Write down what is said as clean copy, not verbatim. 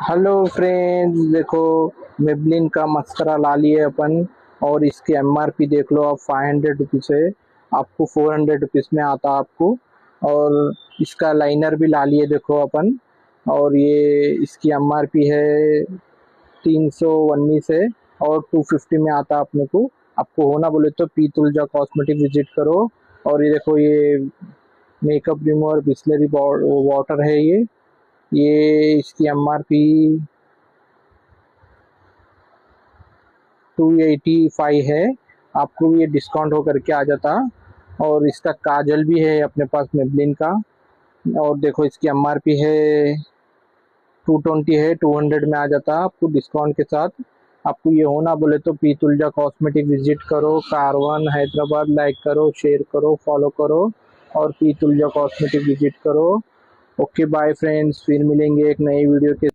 Hello friends, देखो Maybelline का mascara ला लिए अपन। और इसकी एमआरपी देख लो आप, 500 रुपीज़ है। आपको 400 रुपीज़ में आता आपको। और इसका लाइनर भी ला लिए देखो अपन। और ये इसकी एमआरपी है 319 है। और 250 में आता अपने को। आपको होना बोले तो पी तुलजा कॉस्मेटिक विजिट करो। और ये देखो, ये मेकअप रिमूवर बिस्लरी वाटर है। ये इसकी एमआरपी 285 है। आपको ये डिस्काउंट होकर के आ जाता। और इसका काजल भी है अपने पास मेबलिन का। और देखो इसकी एमआरपी है 220 है, 200 में आ जाता आपको डिस्काउंट के साथ। आपको ये होना बोले तो पी तुलजा कॉस्मेटिक विजिट करो, कारवन हैदराबाद, लाइक करो, शेयर करो, फॉलो करो। और पी तुलजा कॉस्मेटिक विजिट करो। ओके बाय फ्रेंड्स, फिर मिलेंगे एक नई वीडियो के